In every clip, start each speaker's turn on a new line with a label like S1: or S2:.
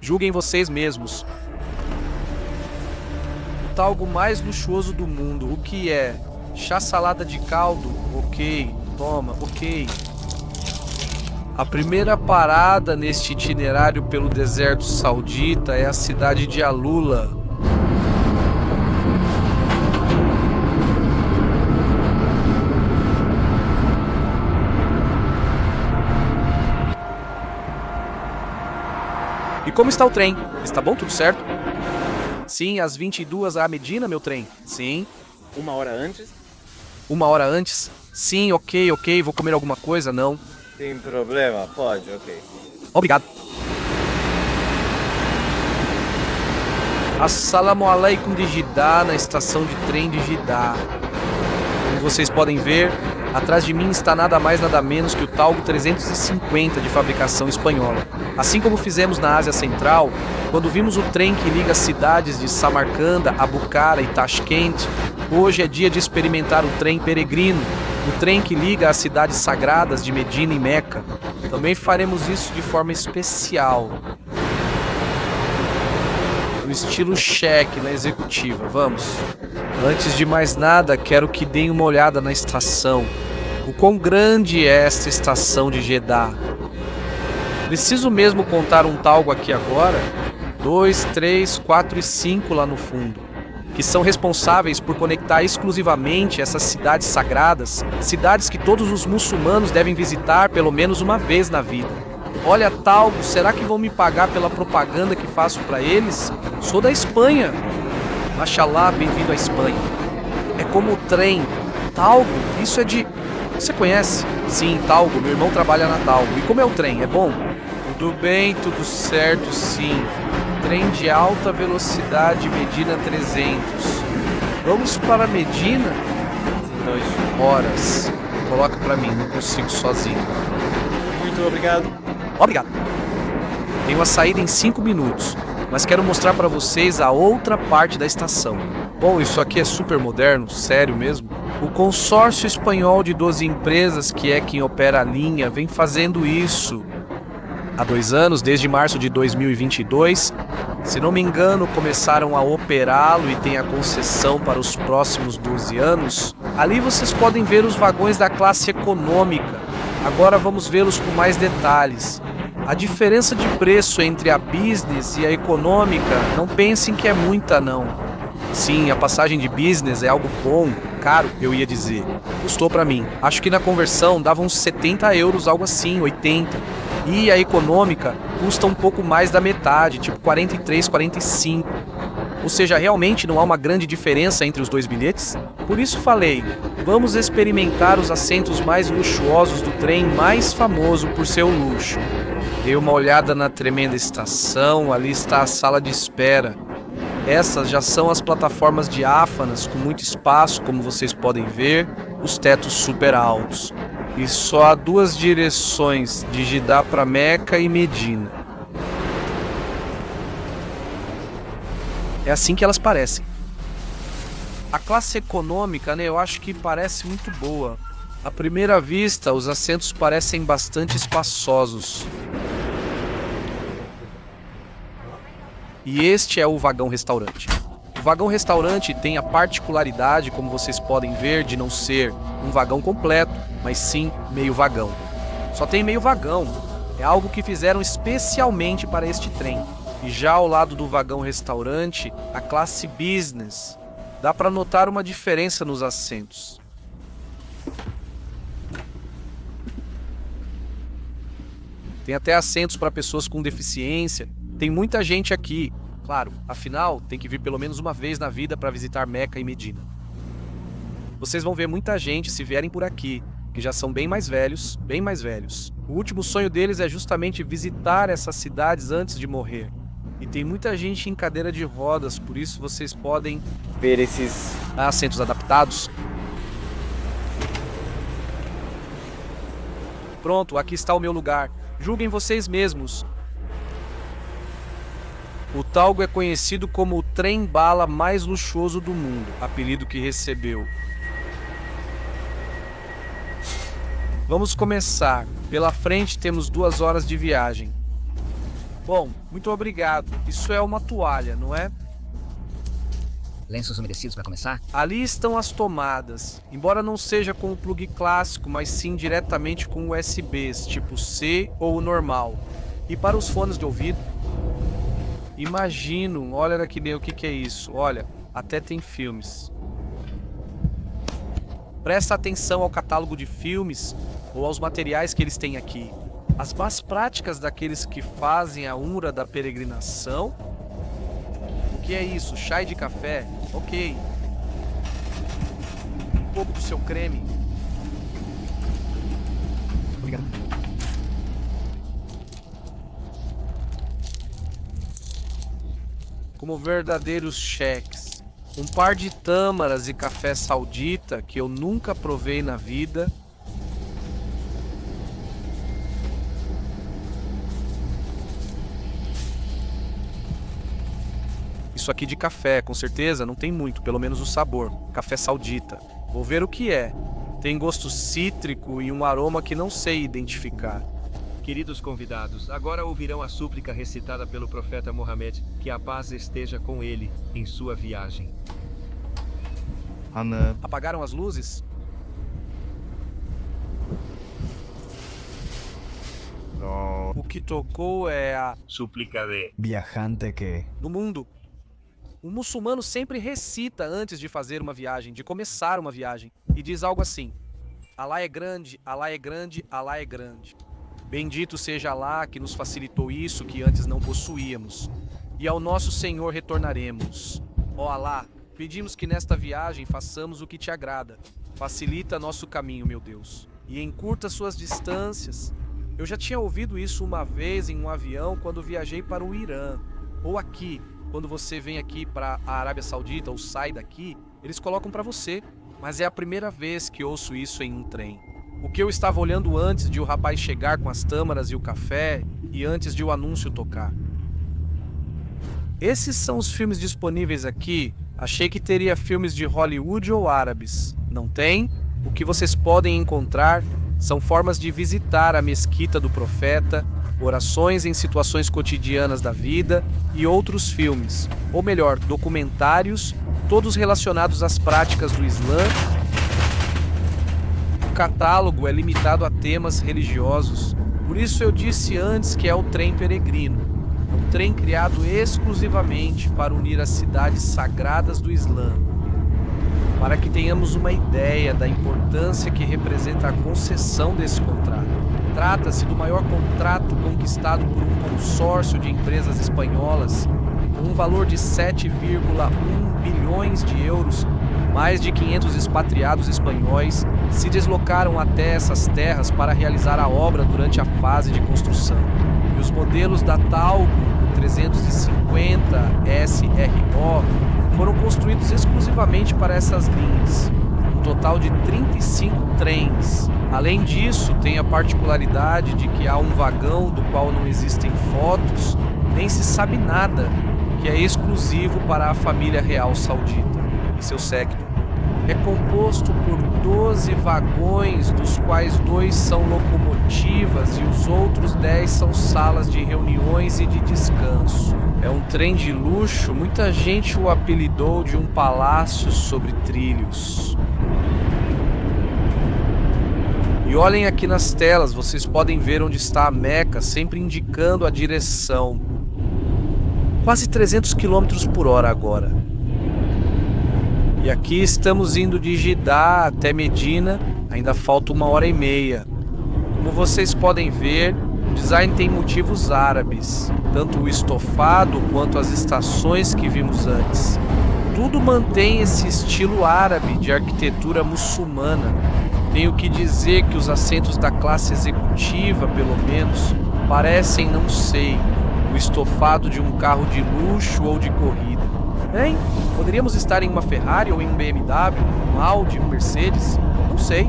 S1: Julguem vocês mesmos. O talgo mais luxuoso do mundo, o que é? Chá salada de caldo? Ok. Toma, ok. A primeira parada neste itinerário pelo deserto saudita é a cidade de Alula. E como está o trem? Está bom, tudo certo? Sim, às 22 a Medina, meu trem. Sim.
S2: 1 hora antes?
S1: 1 hora antes? Sim, ok. Vou comer alguma coisa? Não.
S2: Sem problema, pode, ok.
S1: Obrigado. Assalamu alaikum de Jeddah, na estação de trem de Jeddah. Como vocês podem ver, atrás de mim está nada mais nada menos que o Talgo 350 de fabricação espanhola. Assim como fizemos na Ásia Central, quando vimos o trem que liga as cidades de Samarcanda, Abucara e Tashkent, hoje é dia de experimentar o trem peregrino, o trem que liga as cidades sagradas de Medina e Meca. Também faremos isso de forma especial, no estilo cheque, na executiva. Vamos. Antes de mais nada, quero que deem uma olhada na estação. O quão grande é esta estação de Jeddah? Preciso mesmo contar um talgo aqui agora? 2, 3, 4 e 5 lá no fundo, que são responsáveis por conectar exclusivamente essas cidades sagradas, cidades que todos os muçulmanos devem visitar pelo menos uma vez na vida. Olha, Talgo, será que vão me pagar pela propaganda que faço para eles? Sou da Espanha. Mashallah, bem-vindo à Espanha. É como o trem. Talgo, isso é de... Você conhece? Sim, Talgo, meu irmão trabalha na Talgo. E como é o trem? É bom? Tudo bem, tudo certo, sim. Trem de alta velocidade Medina 300. Vamos para Medina?
S2: 2
S1: horas. Coloca para mim, não consigo sozinho.
S2: Muito obrigado.
S1: Obrigado. Tenho a saída em 5 minutos, mas quero mostrar para vocês a outra parte da estação. Bom, isso aqui é super moderno, sério mesmo. O consórcio espanhol de 12 empresas, que é quem opera a linha, vem fazendo isso há 2 anos, desde março de 2022. Se não me engano, começaram a operá-lo e tem a concessão para os próximos 12 anos. Ali vocês podem ver os vagões da classe econômica. Agora vamos vê-los com mais detalhes. A diferença de preço entre a business e a econômica, não pensem que é muita não. Sim, a passagem de business é algo bom, caro, eu ia dizer. Custou pra mim. Acho que na conversão dava uns 70 euros, algo assim, 80. E a econômica custa um pouco mais da metade, tipo 43, 45. Ou seja, realmente não há uma grande diferença entre os dois bilhetes? Por isso falei, vamos experimentar os assentos mais luxuosos do trem mais famoso por seu luxo. Dei uma olhada na tremenda estação, ali está a sala de espera. Essas já são as plataformas diáfanas, com muito espaço, como vocês podem ver, os tetos super altos. E só há 2 direções, de Jeddah para Meca e Medina. É assim que elas parecem. A classe econômica, né, eu acho que parece muito boa. À primeira vista, os assentos parecem bastante espaçosos. E este é o vagão-restaurante. O vagão-restaurante tem a particularidade, como vocês podem ver, de não ser um vagão completo, mas sim meio vagão. Só tem meio vagão. É algo que fizeram especialmente para este trem. E já ao lado do vagão-restaurante, a classe business. Dá para notar uma diferença nos assentos. Tem até assentos para pessoas com deficiência. Tem muita gente aqui. Claro, afinal, tem que vir pelo menos uma vez na vida para visitar Meca e Medina. Vocês vão ver muita gente se vierem por aqui, que já são bem mais velhos, bem mais velhos. O último sonho deles é justamente visitar essas cidades antes de morrer. E tem muita gente em cadeira de rodas, por isso vocês podem
S2: Ver esses...
S1: assentos adaptados. Pronto, aqui está o meu lugar. Julguem vocês mesmos. O Talgo é conhecido como o trem-bala mais luxuoso do mundo, apelido que recebeu. Vamos começar. Pela frente temos 2 horas de viagem. Bom, muito obrigado. Isso é uma toalha, não é?
S3: Lenços umedecidos para começar?
S1: Ali estão as tomadas, embora não seja com o plug clássico, mas sim diretamente com USBs, tipo C ou o normal. E para os fones de ouvido? Imagino, olha aqui o que é isso, olha, até tem filmes. Presta atenção ao catálogo de filmes ou aos materiais que eles têm aqui. As más práticas daqueles que fazem a umra da peregrinação. O que é isso? Chá de café? Ok. Um pouco do seu creme.
S3: Obrigado.
S1: Como verdadeiros cheques. Um par de tâmaras e café saudita que eu nunca provei na vida. Isso aqui de café, com certeza, não tem muito, pelo menos o sabor. Café saudita. Vou ver o que é. Tem gosto cítrico e um aroma que não sei identificar.
S4: Queridos convidados, agora ouvirão a súplica recitada pelo profeta Mohammed, que a paz esteja com ele em sua viagem.
S1: Apagaram as luzes? O que tocou é a...
S4: Súplica de...
S5: Viajante que...
S1: No mundo. Um muçulmano sempre recita antes de fazer uma viagem, de começar uma viagem, e diz algo assim: Alá é grande, Alá é grande, Alá é grande. Bendito seja Alá que nos facilitou isso que antes não possuíamos. E ao nosso Senhor retornaremos. Ó Alá, pedimos que nesta viagem façamos o que te agrada. Facilita nosso caminho, meu Deus, e encurta suas distâncias. Eu já tinha ouvido isso uma vez em um avião quando viajei para o Irã. Ou aqui, quando você vem aqui para a Arábia Saudita ou sai daqui, eles colocam para você. Mas é a primeira vez que ouço isso em um trem. O que eu estava olhando antes de o rapaz chegar com as tâmaras e o café e antes de o anúncio tocar. Esses são os filmes disponíveis aqui. Achei que teria filmes de Hollywood ou árabes. Não tem? O que vocês podem encontrar são formas de visitar a mesquita do profeta, orações em situações cotidianas da vida e outros filmes, ou melhor, documentários, todos relacionados às práticas do Islã. O catálogo é limitado a temas religiosos, por isso eu disse antes que é o trem peregrino. É um trem criado exclusivamente para unir as cidades sagradas do Islã. Para que tenhamos uma ideia da importância que representa a concessão desse contrato. Trata-se do maior contrato conquistado por um consórcio de empresas espanholas, com um valor de 7,1 bilhões de euros. Mais de 500 expatriados espanhóis se deslocaram até essas terras para realizar a obra durante a fase de construção. E os modelos da Talgo 350 SRO foram construídos exclusivamente para essas linhas. Um total de 35 trens. Além disso, tem a particularidade de que há um vagão do qual não existem fotos, nem se sabe nada, que é exclusivo para a família real saudita e seu séquito. É composto por 12 vagões, dos quais 2 são locomotivas e os outros 10 são salas de reuniões e de descanso. É um trem de luxo, muita gente o apelidou de um palácio sobre trilhos. E olhem aqui nas telas, vocês podem ver onde está a Meca, sempre indicando a direção. Quase 300 km por hora agora. E aqui estamos indo de Jeddah até Medina, ainda falta 1h30. Como vocês podem ver, o design tem motivos árabes, tanto o estofado quanto as estações que vimos antes. Tudo mantém esse estilo árabe de arquitetura muçulmana. Tenho que dizer que os assentos da classe executiva, pelo menos, parecem, não sei, o estofado de um carro de luxo ou de corrida. Hein? Poderíamos estar em uma Ferrari ou em um BMW, um Audi, um Mercedes? Não sei.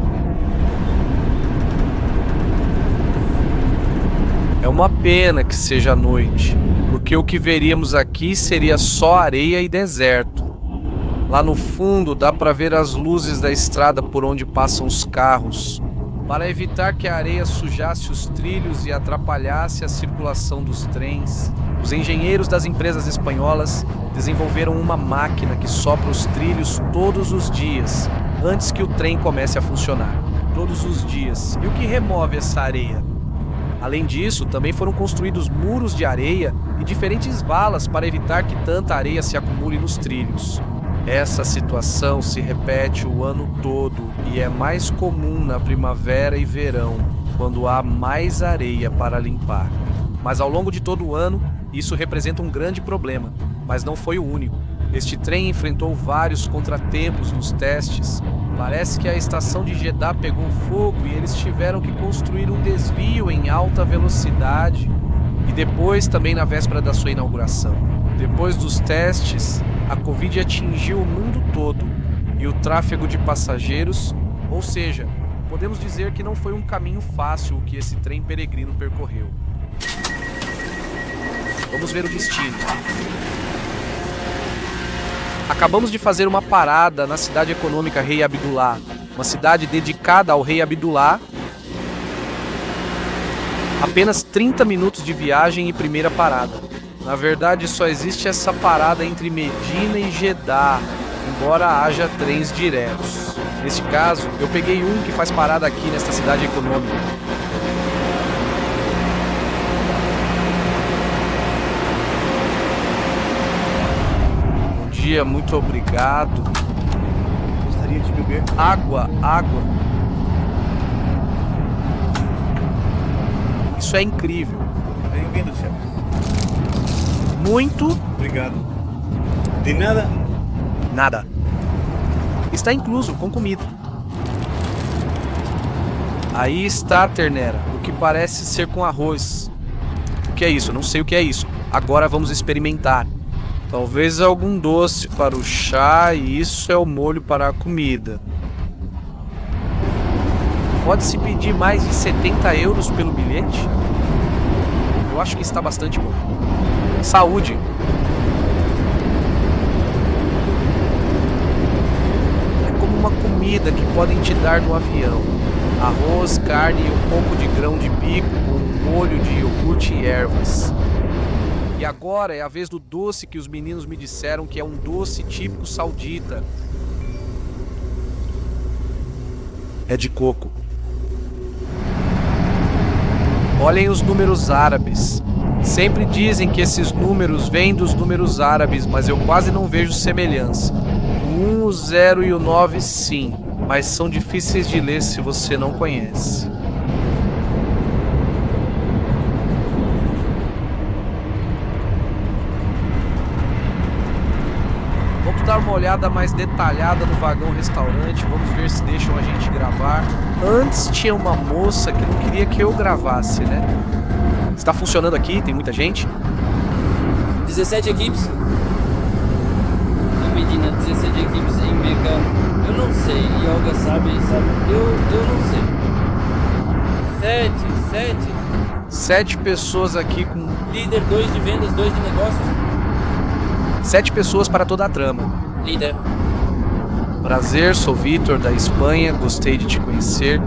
S1: É uma pena que seja noite, porque o que veríamos aqui seria só areia e deserto. Lá no fundo dá para ver as luzes da estrada por onde passam os carros. Para evitar que a areia sujasse os trilhos e atrapalhasse a circulação dos trens, os engenheiros das empresas espanholas desenvolveram uma máquina que sopra os trilhos todos os dias, antes que o trem comece a funcionar. Todos os dias. E o que remove essa areia? Além disso, também foram construídos muros de areia e diferentes valas para evitar que tanta areia se acumule nos trilhos. Essa situação se repete o ano todo e é mais comum na primavera e verão, quando há mais areia para limpar. Mas ao longo de todo o ano, isso representa um grande problema, mas não foi o único. Este trem enfrentou vários contratempos nos testes. Parece que a estação de Jeddah pegou fogo e eles tiveram que construir um desvio em alta velocidade. E depois, também na véspera da sua inauguração. Depois dos testes, a Covid atingiu o mundo todo e o tráfego de passageiros, ou seja, podemos dizer que não foi um caminho fácil o que esse trem peregrino percorreu. Vamos ver o destino. Acabamos de fazer uma parada na cidade econômica Rei Abdullah, uma cidade dedicada ao Rei Abdullah. Apenas 30 minutos de viagem e primeira parada. Na verdade, só existe essa parada entre Medina e Jeddah, embora haja trens diretos. Neste caso, eu peguei um que faz parada aqui nesta cidade econômica. Bom dia, muito obrigado.
S5: Gostaria de beber?
S1: Água. Isso é incrível.
S5: Bem-vindo, chefe.
S1: Muito
S5: Obrigado. De nada?
S1: nada. Está incluso com comida. Aí está a ternera, o que parece ser com arroz. O que é isso? Não sei o que é isso. Agora vamos experimentar. Talvez algum doce para o chá e isso é o molho para a comida. Pode-se pedir mais de 70 euros pelo bilhete? Eu acho que está bastante bom. Saúde! É como uma comida que podem te dar no avião. Arroz, carne e um pouco de grão de bico com um molho de iogurte e ervas. E agora é a vez do doce que os meninos me disseram que é um doce típico saudita. É de coco. Olhem os números árabes. Sempre dizem que esses números vêm dos números árabes, mas eu quase não vejo semelhança. O 1, o 0 e o 9 sim, mas são difíceis de ler se você não conhece. Vamos dar uma olhada mais detalhada no vagão restaurante, vamos ver se deixam a gente gravar. Antes tinha uma moça que não queria que eu gravasse, né? Está funcionando aqui? Tem muita gente?
S6: 17 equipes em Medina, 17 equipes em Meca. Eu não sei, Yoga sabe? Eu não sei. 7.
S1: 7 pessoas aqui com...
S6: Líder, 2 de vendas, 2 de negócios.
S1: 7 pessoas para toda a trama.
S6: Líder.
S1: Prazer, sou Vitor, da Espanha, gostei de te conhecer.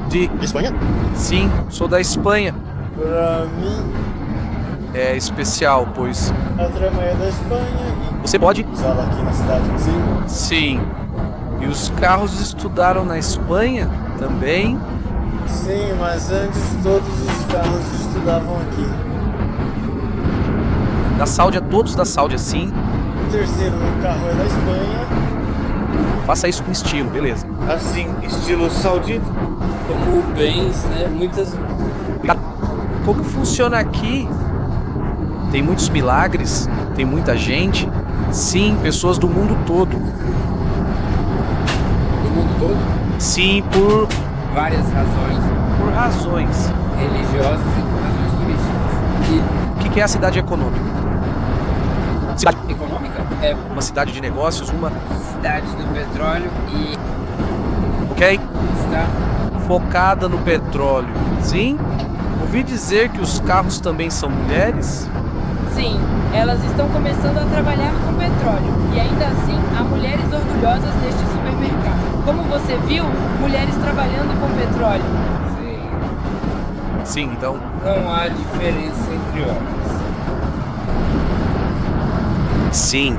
S1: De
S5: Espanha?
S1: Sim, sou da Espanha.
S2: Pra mim,
S1: É especial, pois...
S2: a trama é da Espanha
S1: Você pode?
S2: e sala aqui na cidade, sim?
S1: Sim. E os carros estudaram na Espanha também?
S2: Sim, mas antes todos os carros estudavam aqui.
S1: Da Sáudia, todos da Sáudia, sim.
S2: O terceiro carro é da Espanha.
S1: Faça isso com estilo, beleza.
S5: Assim, estilo saudita?
S6: Como bens, né? Muitas.
S1: Como funciona aqui? Tem muitos milagres? Tem muita gente? Sim, pessoas do mundo todo.
S6: Do mundo todo.
S1: Sim, por
S6: Várias
S1: razões.
S6: religiosas e razões turísticas.
S1: O que é a cidade econômica? Cidade,
S6: E econômica é
S1: uma cidade de negócios, uma...
S6: cidade do petróleo e
S1: Ok?
S6: está
S1: Focada no petróleo. Sim? Ouvi dizer que os carros também são mulheres?
S6: sim, Elas estão começando a trabalhar com petróleo e ainda assim há mulheres orgulhosas neste supermercado. Como você viu, mulheres trabalhando com petróleo.
S1: Sim, então.
S6: Não há diferença entre homens.
S1: Sim.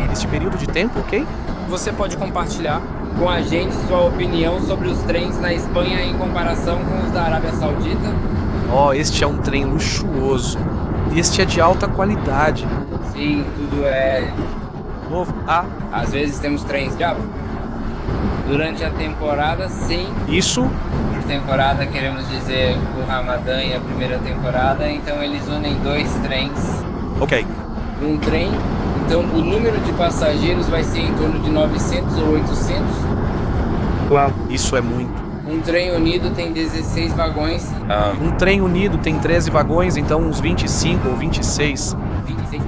S1: Neste período de tempo, ok?
S6: Você pode compartilhar com a gente sua opinião sobre os trens na Espanha em comparação com os da Arábia Saudita?
S1: Este é um trem luxuoso. Este é de alta qualidade.
S6: Sim, tudo é.
S1: Novo.
S6: Às vezes temos trens de água. Durante a temporada, sim.
S1: Isso.
S6: Por temporada queremos dizer o Ramadã e a primeira temporada, então eles unem 2 trens.
S1: Ok.
S6: Um trem, então o número de passageiros vai ser em torno de 900 ou 800.
S1: Uau. Isso é muito.
S6: Um trem unido tem 16 vagões.
S1: Um trem unido tem 13 vagões, então uns 25 ou 26.
S6: 26.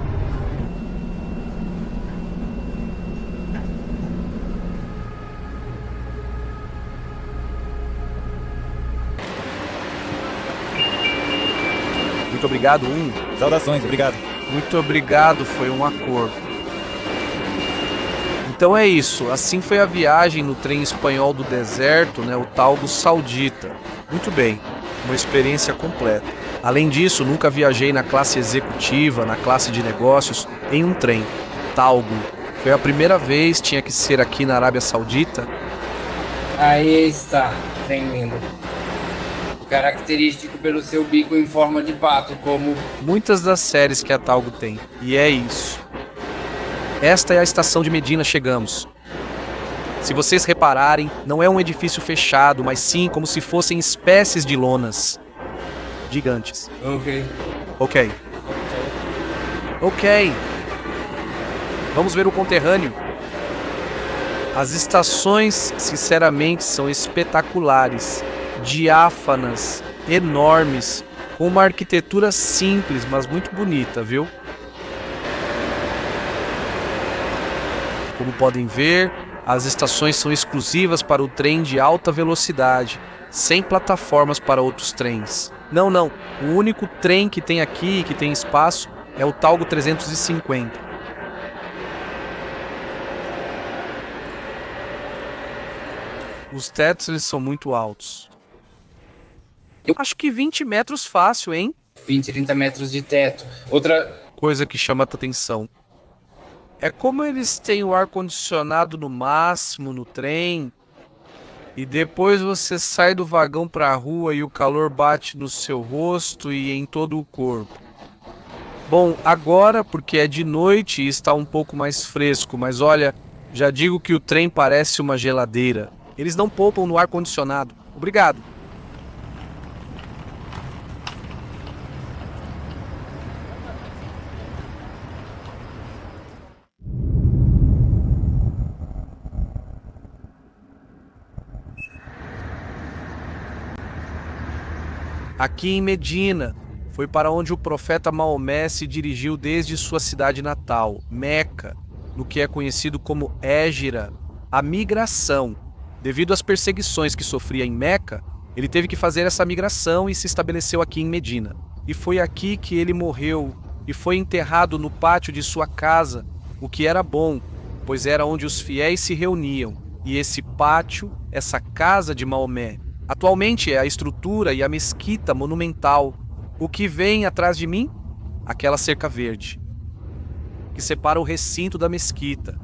S1: Muito obrigado,
S5: Saudações, obrigado.
S1: Muito obrigado, foi um acordo. Então é isso, assim foi a viagem no trem espanhol do deserto, né, o tal do Saudita. Muito bem, uma experiência completa. Além disso, nunca viajei na classe executiva, na classe de negócios, em um trem. Talgo. Foi a primeira vez, tinha que ser aqui na Arábia Saudita.
S6: Aí está, trem lindo. Característico pelo seu bico em forma de pato, como
S1: Muitas das séries que a Talgo tem. E é isso. Esta é a estação de Medina, chegamos. Se vocês repararem, não é um edifício fechado, mas sim como se fossem espécies de lonas gigantes.
S6: Ok.
S1: Ok. Vamos ver o conterrâneo. As estações, sinceramente, são espetaculares, diáfanas, enormes, com uma arquitetura simples, mas muito bonita, viu? Como podem ver, as estações são exclusivas para o trem de alta velocidade, sem plataformas para outros trens. Não, o único trem que tem aqui, que tem espaço, é o Talgo 350. Os tetos, eles são muito altos. Eu acho que 20 metros fácil, hein?
S6: 20, 30 metros de teto. Outra
S1: Coisa que chama a atenção. É como eles têm o ar-condicionado no máximo no trem, e depois você sai do vagão pra rua e o calor bate no seu rosto e em todo o corpo. Bom, agora, porque é de noite e está um pouco mais fresco, mas olha, já digo que o trem parece uma geladeira. Eles não poupam no ar-condicionado. Obrigado. Aqui em Medina, foi para onde o profeta Maomé se dirigiu desde sua cidade natal, Meca, no que é conhecido como Égira, a migração. Devido às perseguições que sofria em Meca, ele teve que fazer essa migração e se estabeleceu aqui em Medina. E foi aqui que ele morreu e foi enterrado no pátio de sua casa, o que era bom, pois era onde os fiéis se reuniam. E esse pátio, essa casa de Maomé, atualmente é a estrutura e a mesquita monumental. O que vem atrás de mim? Aquela cerca verde, que separa o recinto da mesquita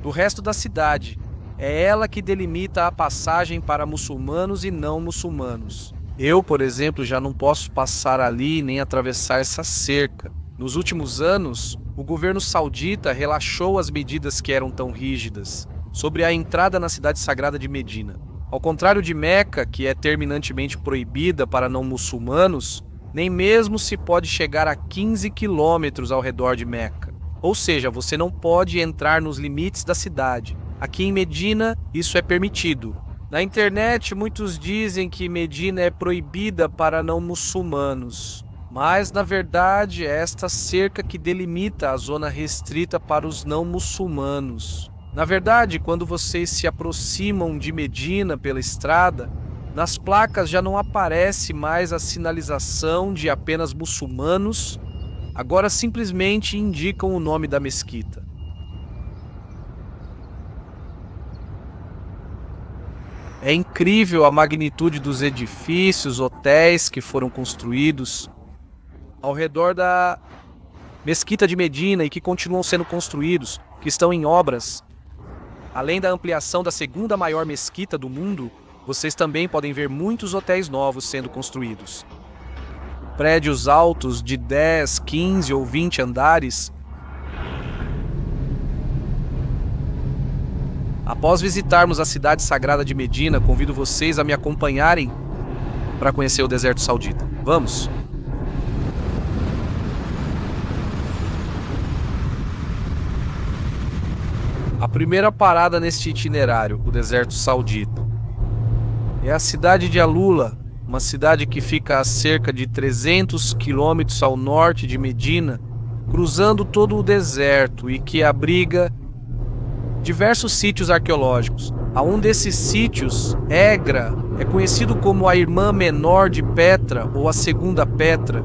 S1: do resto da cidade. É ela que delimita a passagem para muçulmanos e não muçulmanos. Eu, por exemplo, já não posso passar ali nem atravessar essa cerca. Nos últimos anos, o governo saudita relaxou as medidas que eram tão rígidas sobre a entrada na cidade sagrada de Medina. Ao contrário de Meca, que é terminantemente proibida para não muçulmanos, nem mesmo se pode chegar a 15 quilômetros ao redor de Meca. Ou seja, você não pode entrar nos limites da cidade. Aqui em Medina, isso é permitido. Na internet, muitos dizem que Medina é proibida para não muçulmanos. Mas, na verdade, é esta cerca que delimita a zona restrita para os não muçulmanos. Na verdade, quando vocês se aproximam de Medina pela estrada, nas placas já não aparece mais a sinalização de apenas muçulmanos agora simplesmente indicam o nome da mesquita. É incrível a magnitude dos edifícios, hotéis que foram construídos ao redor da Mesquita de Medina e que continuam sendo construídos, que estão em obras. Além da ampliação da segunda maior mesquita do mundo, vocês também podem ver muitos hotéis novos sendo construídos. Prédios altos de 10, 15 ou 20 andares. Após visitarmos a cidade sagrada de Medina, convido vocês a me acompanharem para conhecer o deserto saudita. Vamos! A primeira parada neste itinerário, o deserto saudita, é a cidade de Alula, uma cidade que fica a cerca de 300 quilômetros ao norte de Medina, cruzando todo o deserto e que abriga diversos sítios arqueológicos. A um desses sítios, Egra, é conhecido como a irmã menor de Petra ou a segunda Petra,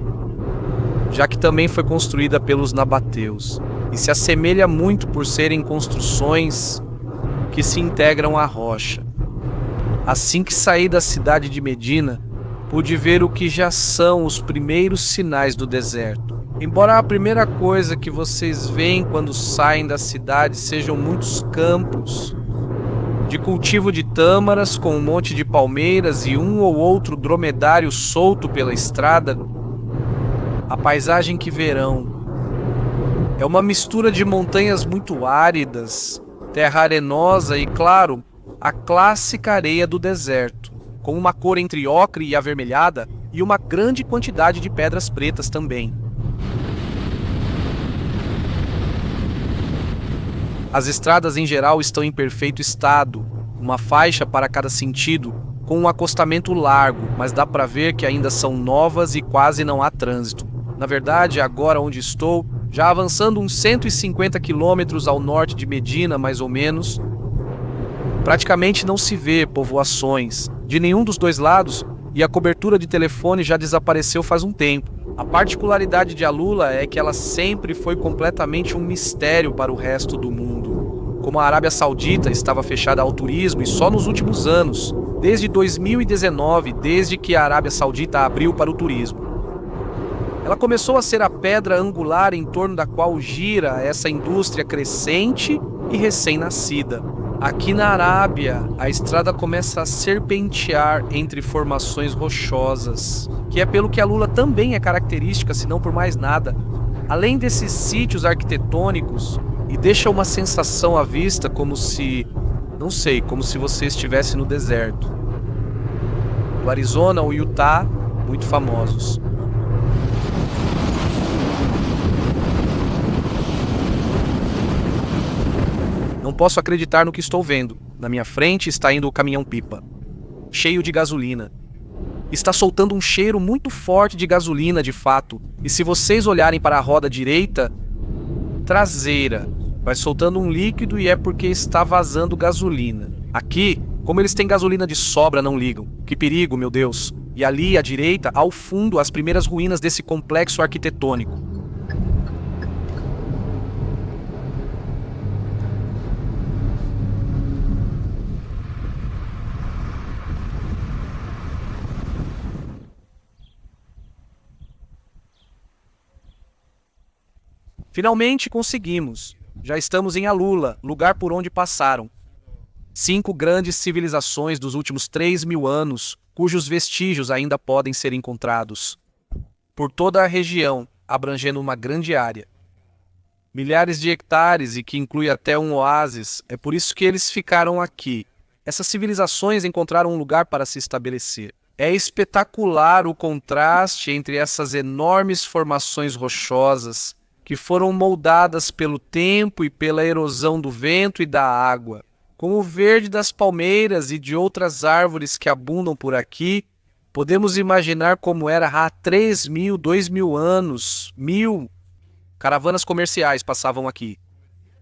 S1: já que também foi construída pelos nabateus e se assemelha muito por serem construções que se integram à rocha. Assim que saí da cidade de Medina, pude ver o que já são os primeiros sinais do deserto. Embora a primeira coisa que vocês veem quando saem da cidade sejam muitos campos de cultivo de tâmaras com um monte de palmeiras e um ou outro dromedário solto pela estrada, a paisagem que verão é uma mistura de montanhas muito áridas, terra arenosa e, claro, a clássica areia do deserto, com uma cor entre ocre e avermelhada e uma grande quantidade de pedras pretas também. As estradas em geral estão em perfeito estado, uma faixa para cada sentido, com um acostamento largo, mas dá para ver que ainda são novas e quase não há trânsito. Na verdade, agora onde estou, já avançando uns 150 quilômetros ao norte de Medina, mais ou menos, praticamente não se vê povoações de nenhum dos dois lados e a cobertura de telefone já desapareceu faz um tempo. A particularidade de Alula é que ela sempre foi completamente um mistério para o resto do mundo. Como a Arábia Saudita estava fechada ao turismo e só nos últimos anos, desde 2019, desde que a Arábia Saudita abriu para o turismo, ela começou a ser a pedra angular em torno da qual gira essa indústria crescente e recém-nascida. Aqui na Arábia, a estrada começa a serpentear entre formações rochosas, que é pelo que Alula também é característica, se não por mais nada. Além desses sítios arquitetônicos, e deixa uma sensação à vista como se, não sei, como se você estivesse no deserto. O Arizona ou Utah, muito famosos. Não posso acreditar no que estou vendo. Na minha frente está indo o caminhão-pipa, cheio de gasolina. Está soltando um cheiro muito forte de gasolina, de fato. E se vocês olharem para a roda direita, traseira, vai soltando um líquido e é porque está vazando gasolina. Aqui, como eles têm gasolina de sobra, não ligam. Que perigo, meu Deus. E ali, à direita, ao fundo, as primeiras ruínas desse complexo arquitetônico. Finalmente conseguimos. Já estamos em Alula, lugar por onde passaram 5 grandes civilizações dos últimos 3.000 anos, cujos vestígios ainda podem ser encontrados por toda a região, abrangendo uma grande área. Milhares de hectares e que inclui até um oásis, é por isso que eles ficaram aqui. Essas civilizações encontraram um lugar para se estabelecer. É espetacular o contraste entre essas enormes formações rochosas que foram moldadas pelo tempo e pela erosão do vento e da água, com o verde das palmeiras e de outras árvores que abundam por aqui. Podemos imaginar como era há 3.000, 2.000 anos, 1.000 caravanas comerciais passavam aqui,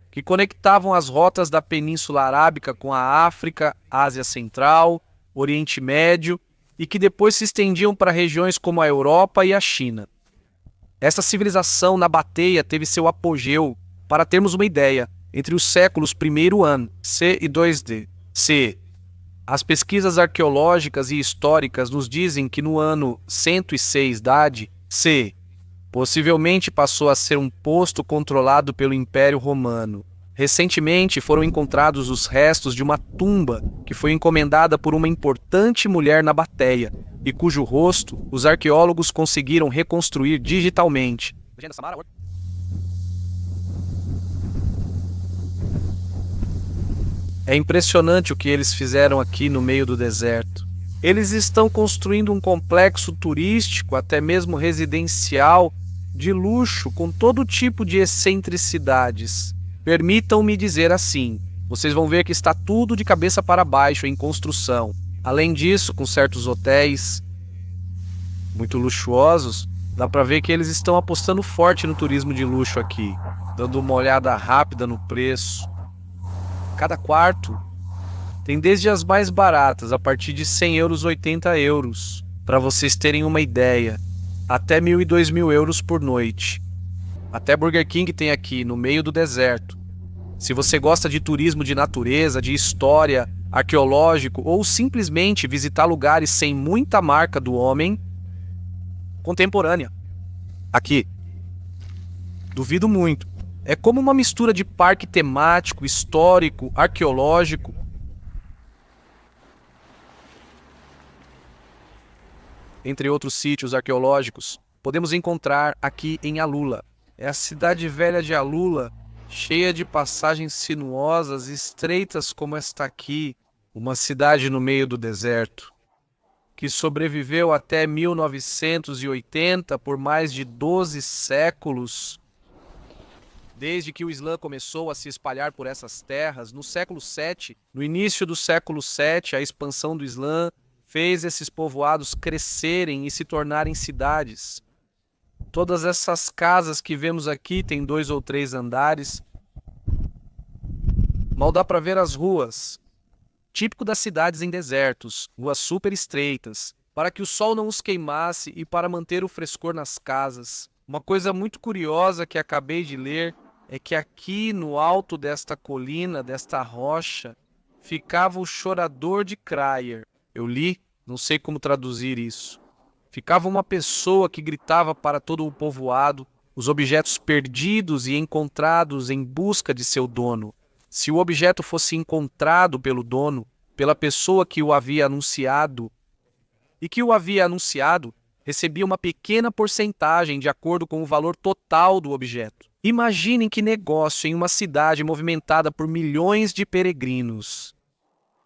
S1: que conectavam as rotas da Península Arábica com a África, Ásia Central, Oriente Médio e que depois se estendiam para regiões como a Europa e a China. Essa civilização na Bateia teve seu apogeu, para termos uma ideia, entre os séculos 1º ano, C e 2D. C. As pesquisas arqueológicas e históricas nos dizem que no ano 106 DAD, C. possivelmente passou a ser um posto controlado pelo Império Romano. Recentemente foram encontrados os restos de uma tumba que foi encomendada por uma importante mulher na Bateia e cujo rosto os arqueólogos conseguiram reconstruir digitalmente. É impressionante o que eles fizeram aqui no meio do deserto. Eles estão construindo um complexo turístico, até mesmo residencial, de luxo, com todo tipo de excentricidades. Permitam-me dizer assim, vocês vão ver que está tudo de cabeça para baixo em construção. Além disso, com certos hotéis muito luxuosos, dá para ver que eles estão apostando forte no turismo de luxo aqui, dando uma olhada rápida no preço. Cada quarto tem desde as mais baratas, a partir de 100 euros, 80 euros, para vocês terem uma ideia, até 1.000 e 2.000 euros por noite. Até Burger King tem aqui, no meio do deserto. Se você gosta de turismo de natureza, de história, arqueológico, ou simplesmente visitar lugares sem muita marca do homem, contemporânea. Aqui. Duvido muito. É como uma mistura de parque temático, histórico, arqueológico. Entre outros sítios arqueológicos, podemos encontrar aqui em Alula. É a cidade velha de Alula, cheia de passagens sinuosas e estreitas como esta aqui, uma cidade no meio do deserto, que sobreviveu até 1980 por mais de 12 séculos. Desde que o Islã começou a se espalhar por essas terras, no século VII, no início do século VII, a expansão do Islã fez esses povoados crescerem e se tornarem cidades. Todas essas casas que vemos aqui têm 2 ou 3 andares. Mal dá para ver as ruas. Típico das cidades em desertos, ruas super estreitas, para que o sol não os queimasse e para manter o frescor nas casas. Uma coisa muito curiosa que acabei de ler é que aqui no alto desta colina, desta rocha, ficava o chorador de Cryer. Eu li, não sei como traduzir isso. Ficava uma pessoa que gritava para todo o povoado os objetos perdidos e encontrados em busca de seu dono. Se o objeto fosse encontrado pelo dono, pela pessoa que o havia anunciado, e que o havia anunciado, recebia uma pequena porcentagem de acordo com o valor total do objeto. Imaginem que negócio em uma cidade movimentada por milhões de peregrinos.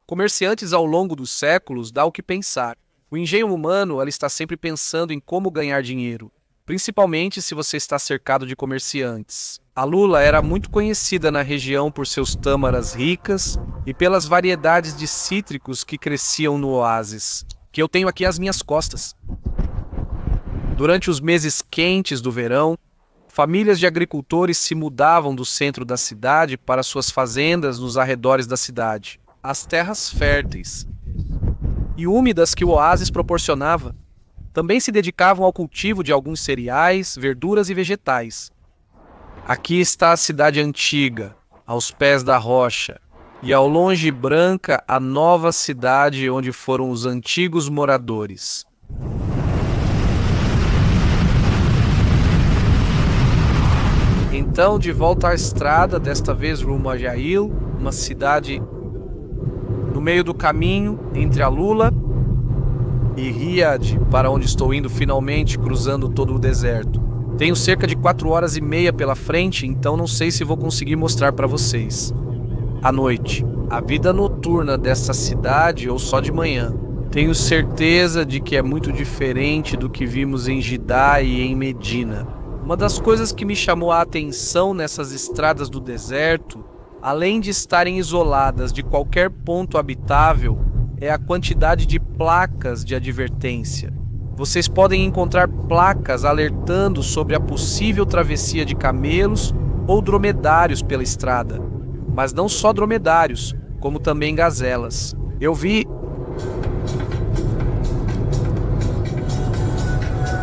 S1: Comerciantes ao longo dos séculos dá o que pensar. O engenho humano ela está sempre pensando em como ganhar dinheiro, principalmente se você está cercado de comerciantes. Alula era muito conhecida na região por seus tâmaras ricas e pelas variedades de cítricos que cresciam no oásis, que eu tenho aqui às minhas costas. Durante os meses quentes do verão, famílias de agricultores se mudavam do centro da cidade para suas fazendas nos arredores da cidade. As terras férteis e úmidas que o oásis proporcionava também se dedicavam ao cultivo de alguns cereais, verduras e vegetais. Aqui está a cidade antiga, aos pés da rocha, e ao longe branca a nova cidade onde foram os antigos moradores. Então, de volta à estrada, desta vez rumo a Jail, uma cidade no meio do caminho entre Alula e Riad, para onde estou indo finalmente, cruzando todo o deserto. Tenho cerca de 4 horas e meia pela frente, então não sei se vou conseguir mostrar para vocês. À noite, a vida noturna dessa cidade ou só de manhã. Tenho certeza de que é muito diferente do que vimos em Jidá e em Medina. Uma das coisas que me chamou a atenção nessas estradas do deserto, além de estarem isoladas de qualquer ponto habitável, é a quantidade de placas de advertência. Vocês podem encontrar placas alertando sobre a possível travessia de camelos ou dromedários pela estrada. Mas não só dromedários, como também gazelas. Eu vi...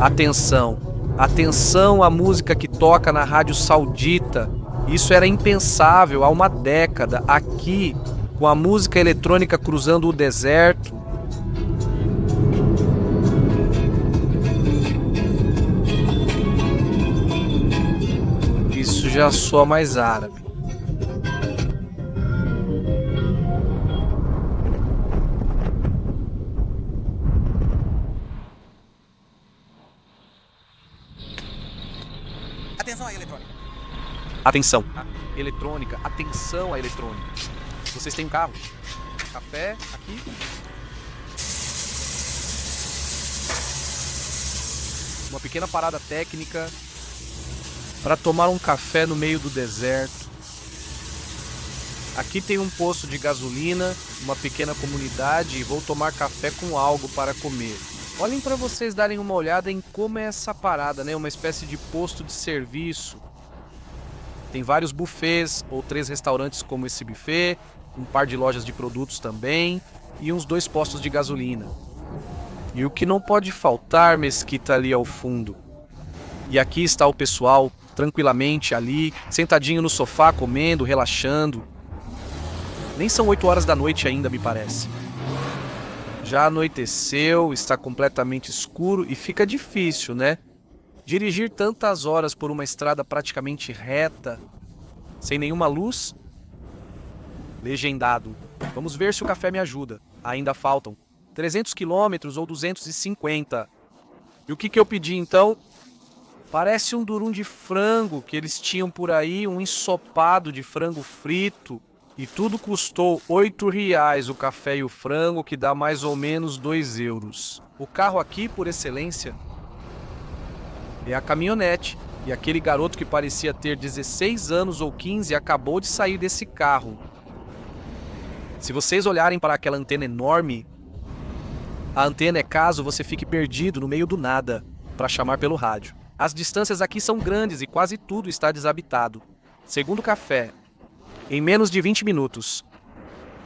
S1: Atenção! Atenção à música que toca na Rádio Saudita. Isso era impensável há uma década. Aqui, com a música eletrônica cruzando o deserto. Isso já soa mais árabe.
S7: Atenção aí, eletrônica.
S1: Atenção, eletrônica, atenção à eletrônica. Vocês têm um carro? Café aqui? Uma pequena parada técnica para tomar um café no meio do deserto. Aqui tem um posto de gasolina, uma pequena comunidade e vou tomar café com algo para comer. Olhem para vocês darem uma olhada em como é essa parada, né? Uma espécie de posto de serviço. Tem vários buffets ou 3 restaurantes como esse buffet, um par de lojas de produtos também e uns 2 postos de gasolina. E o que não pode faltar, Mesquita, ali ao fundo. E aqui está o pessoal, tranquilamente ali, sentadinho no sofá, comendo, relaxando. Nem são 8 horas da noite ainda, me parece. Já anoiteceu, está completamente escuro e fica difícil, né? Dirigir tantas horas por uma estrada praticamente reta, sem nenhuma luz. Legendado. Vamos ver se o café me ajuda. Ainda faltam 300 quilômetros ou 250. E o que eu pedi então? Parece um durum de frango que eles tinham por aí, um ensopado de frango frito. E tudo custou R$8 o café e o frango, que dá mais ou menos 2 euros. O carro aqui, por excelência, é a caminhonete. E aquele garoto que parecia ter 16 anos ou 15 acabou de sair desse carro. Se vocês olharem para aquela antena enorme, a antena é caso você fique perdido no meio do nada para chamar pelo rádio. As distâncias aqui são grandes e quase tudo está desabitado. Segundo o café, em menos de 20 minutos.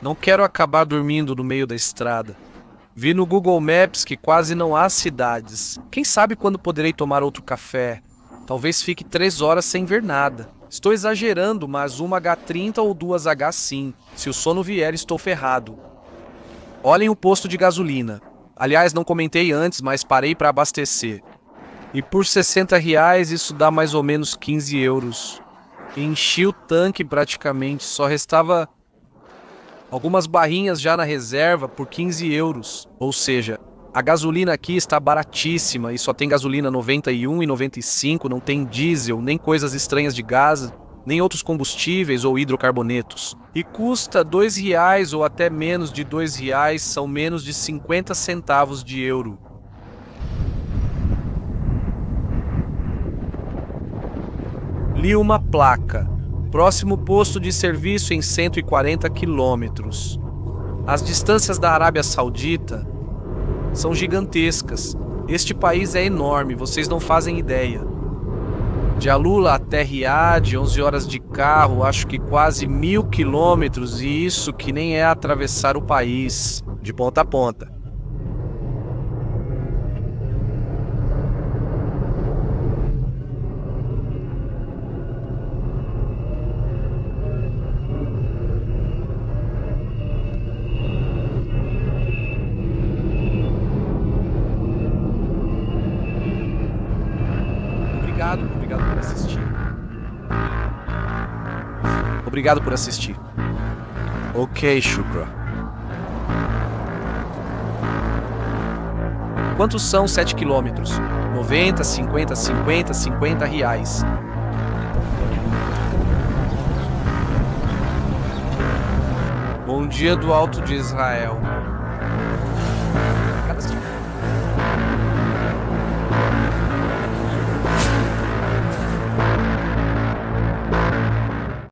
S1: Não quero acabar dormindo no meio da estrada. Vi no Google Maps que quase não há cidades. Quem sabe quando poderei tomar outro café? Talvez fique 3 horas sem ver nada. Estou exagerando, mas uma H30 ou 2 H sim. Se o sono vier, estou ferrado. Olhem o posto de gasolina. Aliás, não comentei antes, mas parei para abastecer. E por R$60 isso dá mais ou menos 15 euros. Enchi o tanque praticamente, só restava algumas barrinhas já na reserva por 15 euros. Ou seja, a gasolina aqui está baratíssima e só tem gasolina 91 e 95, não tem diesel, nem coisas estranhas de gás, nem outros combustíveis ou hidrocarbonetos. E custa R$2 ou até menos de R$2, são menos de 50 centavos de euro. Li uma placa. Próximo posto de serviço em 140 quilômetros. As distâncias da Arábia Saudita são gigantescas. Este país é enorme, vocês não fazem ideia. De Alula até Riad, 11 horas de carro, acho que quase 1000 quilômetros, e isso que nem é atravessar o país, de ponta a ponta. Obrigado por assistir. Obrigado por assistir. Ok, Shukra. Quantos são 7 quilômetros? 90, 50, 50, 50 reais. Bom dia do Alto de Israel.